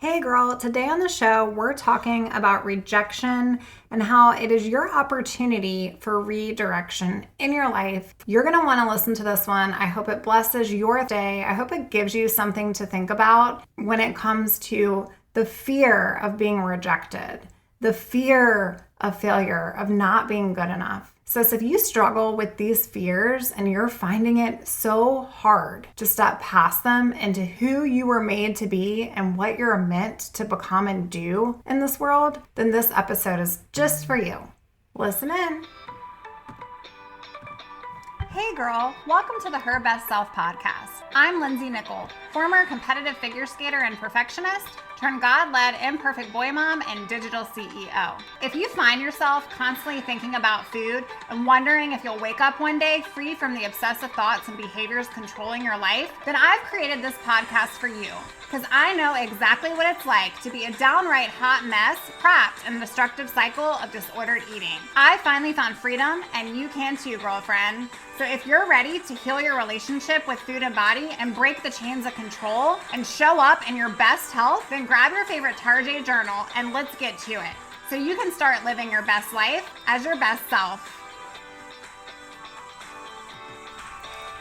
Hey girl, today on the show, we're talking about rejection and how it is your opportunity for redirection in your life. You're going to want to listen to this one. I hope it blesses your day. I hope it gives you something to think about when it comes to the fear of being rejected, the fear of failure, of not being good enough. So if you struggle with these fears and you're finding it so hard to step past them into who you were made to be and what you're meant to become and do in this world, then this episode is just for you. Listen in. Hey girl, welcome to the Her Best Self podcast. I'm Lindsay Nickel, former competitive figure skater and perfectionist, turned God-led imperfect boy mom and digital CEO. If you find yourself constantly thinking about food and wondering if you'll wake up one day free from the obsessive thoughts and behaviors controlling your life, then I've created this podcast for you. Because I know exactly what it's like to be a downright hot mess, trapped in a destructive cycle of disordered eating. I finally found freedom, and you can too, girlfriend. So if you're ready to heal your relationship with food and body and break the chains of control and show up in your best health, then grab your favorite Tarjay journal and let's get to it. So you can start living your best life as your best self.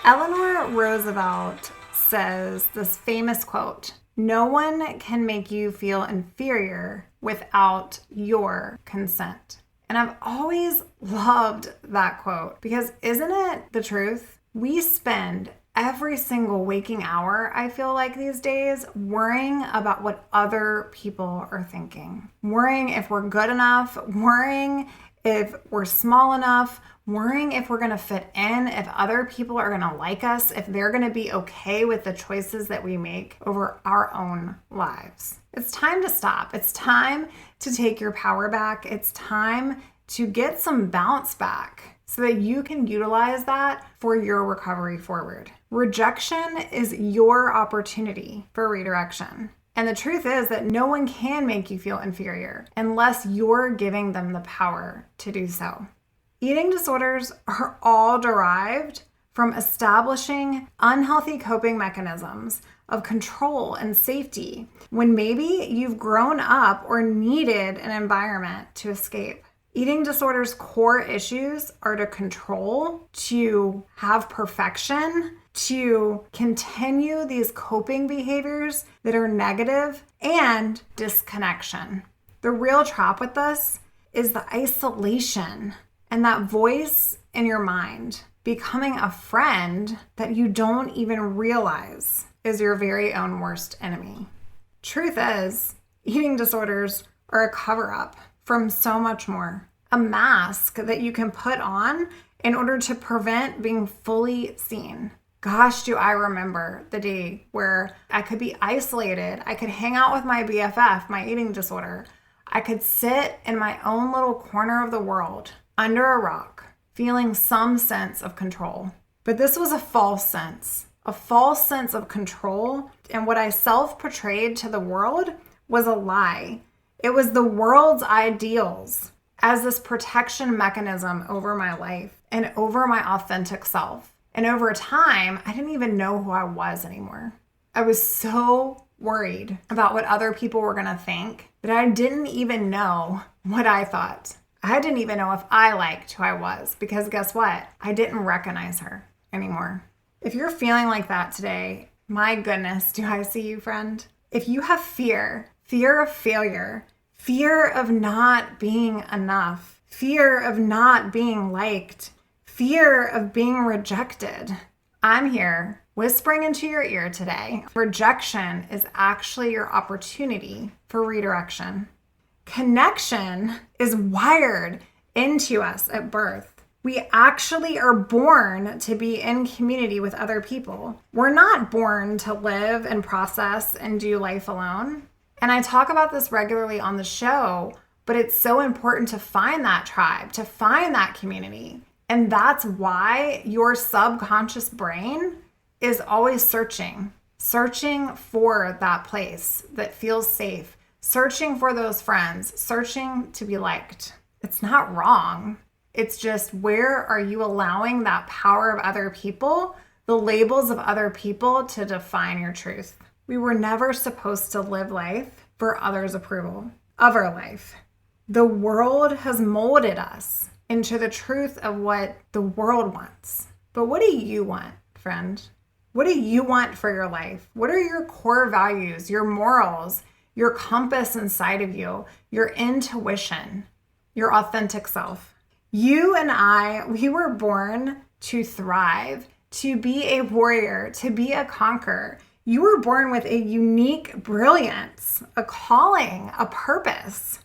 Eleanor Roosevelt says this famous quote, "No one can make you feel inferior without your consent." And I've always loved that quote because isn't it the truth? We spend every single waking hour, I feel like these days, worrying about what other people are thinking. Worrying if we're good enough, worrying if we're small enough, worrying if we're going to fit in, if other people are going to like us, if they're going to be okay with the choices that we make over our own lives. It's time to stop. It's time to take your power back. It's time to get some bounce back so that you can utilize that for your recovery forward. Rejection is your opportunity for redirection. And the truth is that no one can make you feel inferior unless you're giving them the power to do so. Eating disorders are all derived from establishing unhealthy coping mechanisms of control and safety when maybe you've grown up or needed an environment to escape. Eating disorders' core issues are to control, to have perfection, to continue these coping behaviors that are negative, and disconnection. The real trap with this is the isolation and that voice in your mind becoming a friend that you don't even realize is your very own worst enemy. Truth is, eating disorders are a cover-up from so much more. A mask that you can put on in order to prevent being fully seen. Gosh, do I remember the day where I could be isolated. I could hang out with my BFF, my eating disorder. I could sit in my own little corner of the world under a rock, feeling some sense of control. But this was a false sense of control. And what I self-portrayed to the world was a lie. It was the world's ideals as this protection mechanism over my life and over my authentic self. And over time, I didn't even know who I was anymore. I was so worried about what other people were going to think that I didn't even know what I thought. I didn't even know if I liked who I was because guess what? I didn't recognize her anymore. If you're feeling like that today, my goodness, do I see you, friend? If you have fear of failure, fear of not being enough, fear of not being liked, fear of being rejected, I'm here whispering into your ear today. Rejection is actually your opportunity for redirection. Connection is wired into us at birth. We actually are born to be in community with other people. We're not born to live and process and do life alone. And I talk about this regularly on the show, but it's so important to find that tribe, to find that community. And that's why your subconscious brain is always searching for that place that feels safe, searching for those friends, searching to be liked. It's not wrong. It's just, where are you allowing that power of other people, the labels of other people, to define your truth? We were never supposed to live life for others' approval of our life. The world has molded us into the truth of what the world wants. But what do you want, friend? What do you want for your life? What are your core values, your morals, your compass inside of you, your intuition, your authentic self? You and I, we were born to thrive, to be a warrior, to be a conqueror. You were born with a unique brilliance, a calling, a purpose.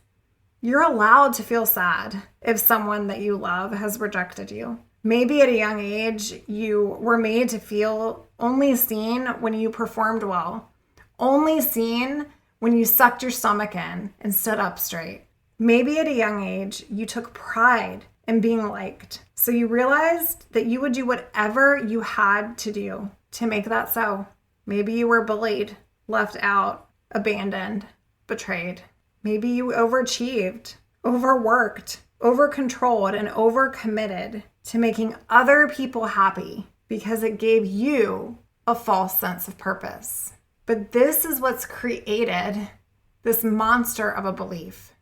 You're allowed to feel sad if someone that you love has rejected you. Maybe at a young age, you were made to feel only seen when you performed well, only seen when you sucked your stomach in and stood up straight. Maybe at a young age, you took pride in being liked, so you realized that you would do whatever you had to do to make that so. Maybe you were bullied, left out, abandoned, betrayed. Maybe you overachieved, overworked, overcontrolled, and overcommitted to making other people happy because it gave you a false sense of purpose. But this is what's created this monster of a belief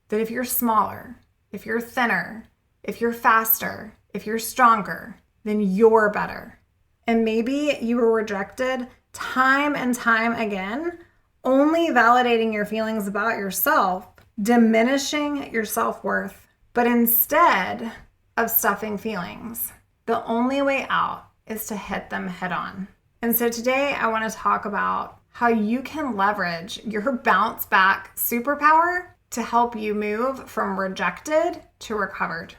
that if you're smaller, if you're thinner, if you're faster, if you're stronger, then you're better. And maybe you were rejected time and time again, only validating your feelings about yourself, diminishing your self-worth. But instead of stuffing feelings, the only way out is to hit them head on. And so today I want to talk about how you can leverage your bounce back superpower to help you move from rejected to recovered.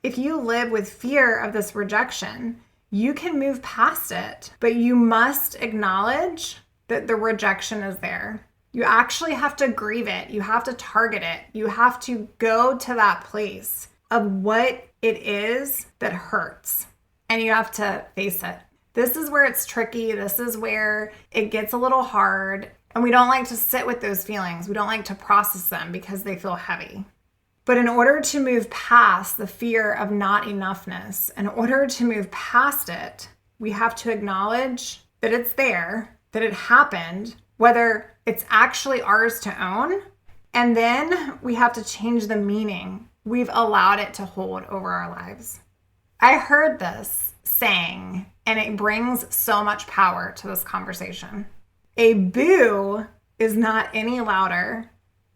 If you live with fear of this rejection, you can move past it, but you must acknowledge that the rejection is there. You actually have to grieve it. You have to target it. You have to go to that place of what it is that hurts, and you have to face it. This is where it's tricky. This is where it gets a little hard, and we don't like to sit with those feelings. We don't like to process them because they feel heavy. But in order to move past the fear of not enoughness, in order to move past it, we have to acknowledge that it's there, that it happened, whether it's actually ours to own, and then we have to change the meaning we've allowed it to hold over our lives. I heard this saying, and it brings so much power to this conversation. A boo is not any louder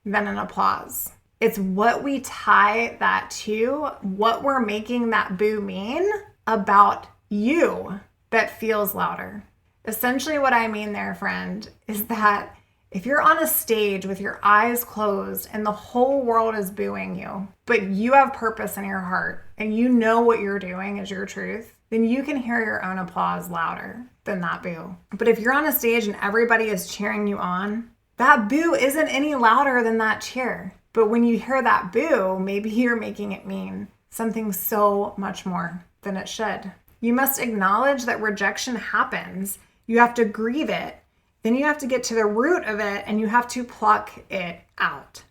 than an applause. It's what we tie that to, what we're making that boo mean about you that feels louder. Essentially what I mean there, friend, is that if you're on a stage with your eyes closed and the whole world is booing you, but you have purpose in your heart and you know what you're doing is your truth, then you can hear your own applause louder than that boo. But if you're on a stage and everybody is cheering you on, that boo isn't any louder than that cheer. But when you hear that boo, maybe you're making it mean something so much more than it should. You must acknowledge that rejection happens. You have to grieve it. Then you have to get to the root of it and you have to pluck it out.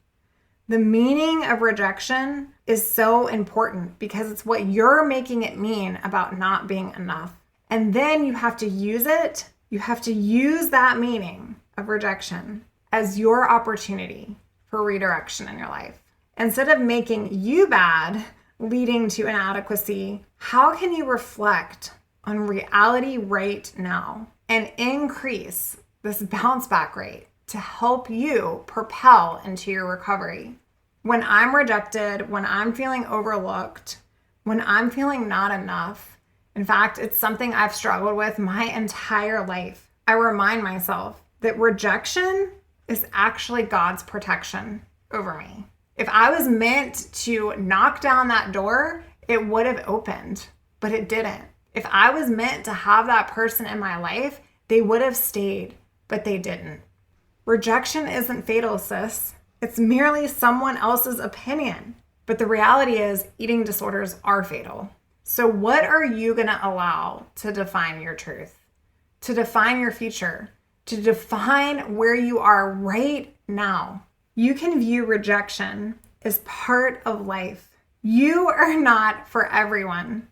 The meaning of rejection is so important because it's what you're making it mean about not being enough. And then you have to use it. You have to use that meaning of rejection as your opportunity for redirection in your life. Instead of making you bad, leading to inadequacy, how can you reflect on reality right now and increase this bounce back rate to help you propel into your recovery? When I'm rejected, when I'm feeling overlooked, when I'm feeling not enough, in fact, it's something I've struggled with my entire life. I remind myself that rejection is actually God's protection over me. If I was meant to knock down that door, it would have opened, but it didn't. If I was meant to have that person in my life, they would have stayed, but they didn't. Rejection isn't fatal, sis. It's merely someone else's opinion. But the reality is eating disorders are fatal. So what are you going to allow to define your truth, to define your future, to define where you are right now? You can view rejection as part of life. You are not for everyone.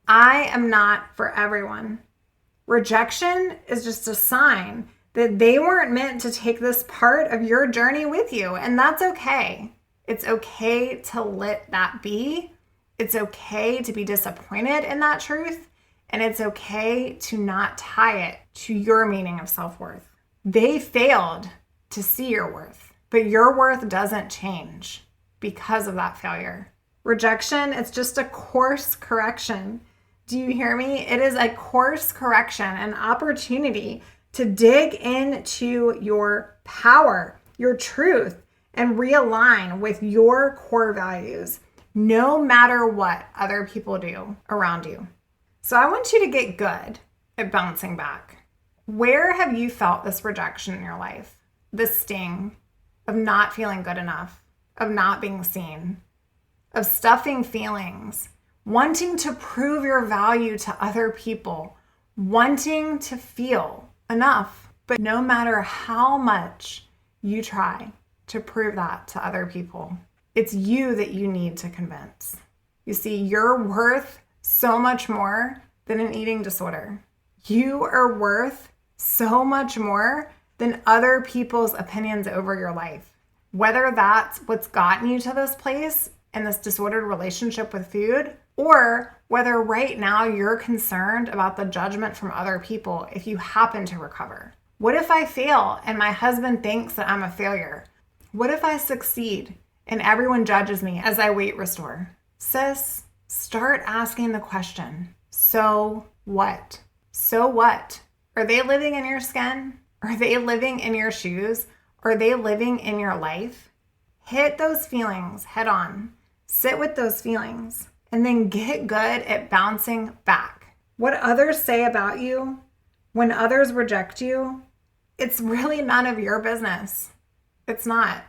I am not for everyone. Rejection is just a sign that they weren't meant to take this part of your journey with you. And that's okay. It's okay to let that be. It's okay to be disappointed in that truth. And it's okay to not tie it to your meaning of self-worth. They failed to see your worth, but your worth doesn't change because of that failure. Rejection, it's just a course correction. Do you hear me? It is a course correction, an opportunity to dig into your power, your truth, and realign with your core values, no matter what other people do around you. So I want you to get good at bouncing back. Where have you felt this rejection in your life? The sting of not feeling good enough, of not being seen, of stuffing feelings, wanting to prove your value to other people, wanting to feel enough. But no matter how much you try to prove that to other people, it's you that you need to convince. You see, you're worth so much more than an eating disorder. You are worth so much more than other people's opinions over your life. Whether that's what's gotten you to this place and this disordered relationship with food, or whether right now you're concerned about the judgment from other people if you happen to recover. What if I fail and my husband thinks that I'm a failure? What if I succeed and everyone judges me as I weight restore? Sis, start asking the question, so what? So what? Are they living in your skin? Are they living in your shoes? Are they living in your life? Hit those feelings head on. Sit with those feelings and then get good at bouncing back. What others say about you, when others reject you, it's really none of your business. It's not.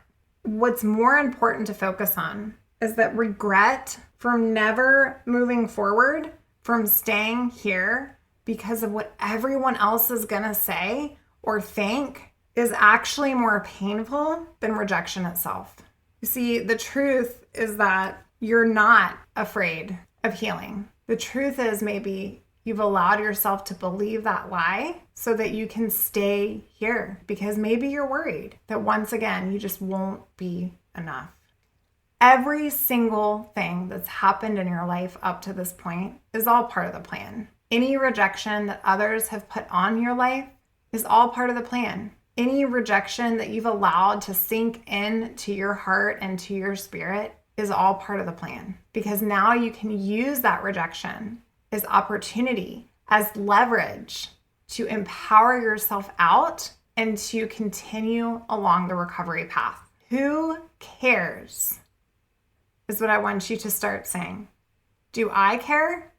What's more important to focus on is that regret from never moving forward, from staying here because of what everyone else is going to say or think, is actually more painful than rejection itself. You see, the truth is that you're not afraid of healing. The truth is maybe you've allowed yourself to believe that lie so that you can stay here because maybe you're worried that once again, you just won't be enough. Every single thing that's happened in your life up to this point is all part of the plan. Any rejection that others have put on your life is all part of the plan. Any rejection that you've allowed to sink into your heart and to your spirit is all part of the plan, because now you can use that rejection as opportunity, as leverage to empower yourself out and to continue along the recovery path. Who cares? Is what I want you to start saying. Do I care?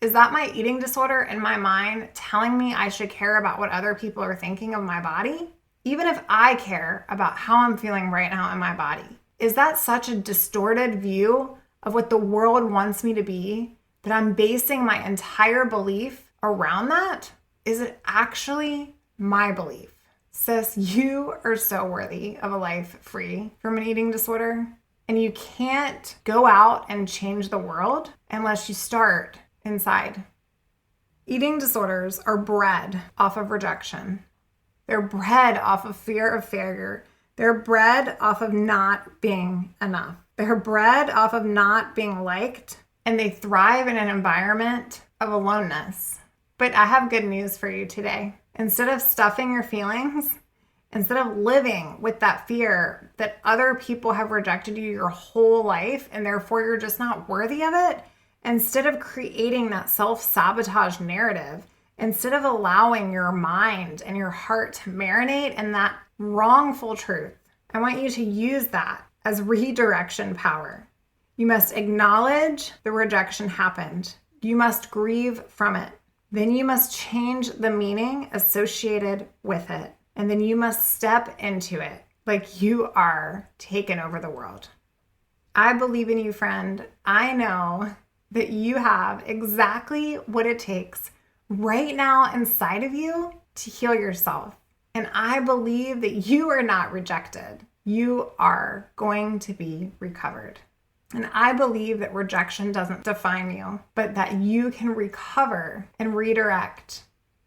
Is that my eating disorder in my mind telling me I should care about what other people are thinking of my body? Even if I care about how I'm feeling right now in my body, is that such a distorted view of what the world wants me to be that I'm basing my entire belief around that? Is it actually my belief? Sis, you are so worthy of a life free from an eating disorder, and you can't go out and change the world unless you start inside. Eating disorders are bred off of rejection. They're bred off of fear of failure. They're bred off of not being enough. They're bred off of not being liked, and they thrive in an environment of aloneness. But I have good news for you today. Instead of stuffing your feelings, instead of living with that fear that other people have rejected you your whole life and therefore you're just not worthy of it, instead of creating that self-sabotage narrative, instead of allowing your mind and your heart to marinate in that wrongful truth, I want you to use that as redirection power. You must acknowledge the rejection happened. You must grieve from it. Then you must change the meaning associated with it. And then you must step into it like you are taking over the world. I believe in you, friend. I know that you have exactly what it takes right now inside of you to heal yourself. And I believe that you are not rejected. You are going to be recovered. And I believe that rejection doesn't define you, but that you can recover and redirect,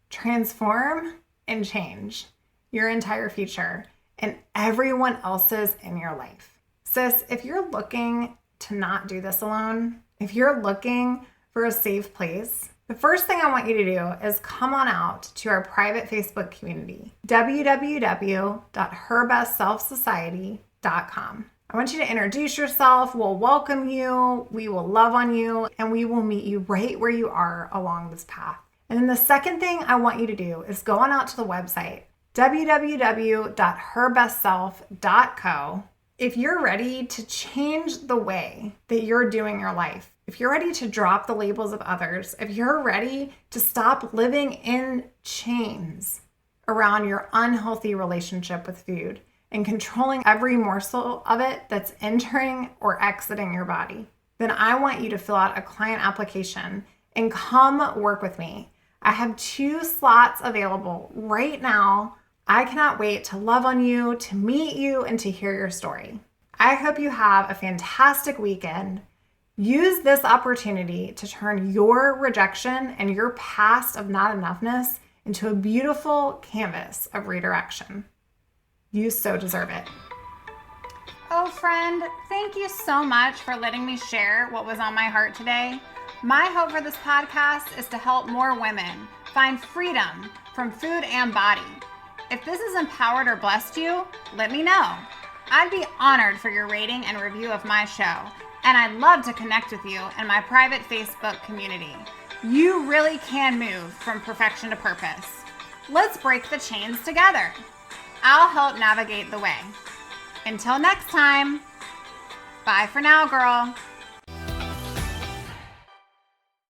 transform, and change. your entire future and everyone else's in your life. Sis, if you're looking to not do this alone, if you're looking for a safe place, the first thing I want you to do is come on out to our private Facebook community, www.herbestselfsociety.com. I want you to introduce yourself. We'll welcome you. We will love on you, and we will meet you right where you are along this path. And then the second thing I want you to do is go on out to the website, www.herbestself.co. If you're ready to change the way that you're doing your life, if you're ready to drop the labels of others, if you're ready to stop living in chains around your unhealthy relationship with food and controlling every morsel of it that's entering or exiting your body, then I want you to fill out a client application and come work with me. I have 2 slots available right now. I cannot wait to love on you, to meet you, and to hear your story. I hope you have a fantastic weekend. Use this opportunity to turn your rejection and your past of not enoughness into a beautiful canvas of redirection. You so deserve it. Oh, friend, thank you so much for letting me share what was on my heart today. My hope for this podcast is to help more women find freedom from food and body. If this has empowered or blessed you, let me know. I'd be honored for your rating and review of my show, and I'd love to connect with you in my private Facebook community. You really can move from perfection to purpose. Let's break the chains together. I'll help navigate the way. Until next time, bye for now, girl.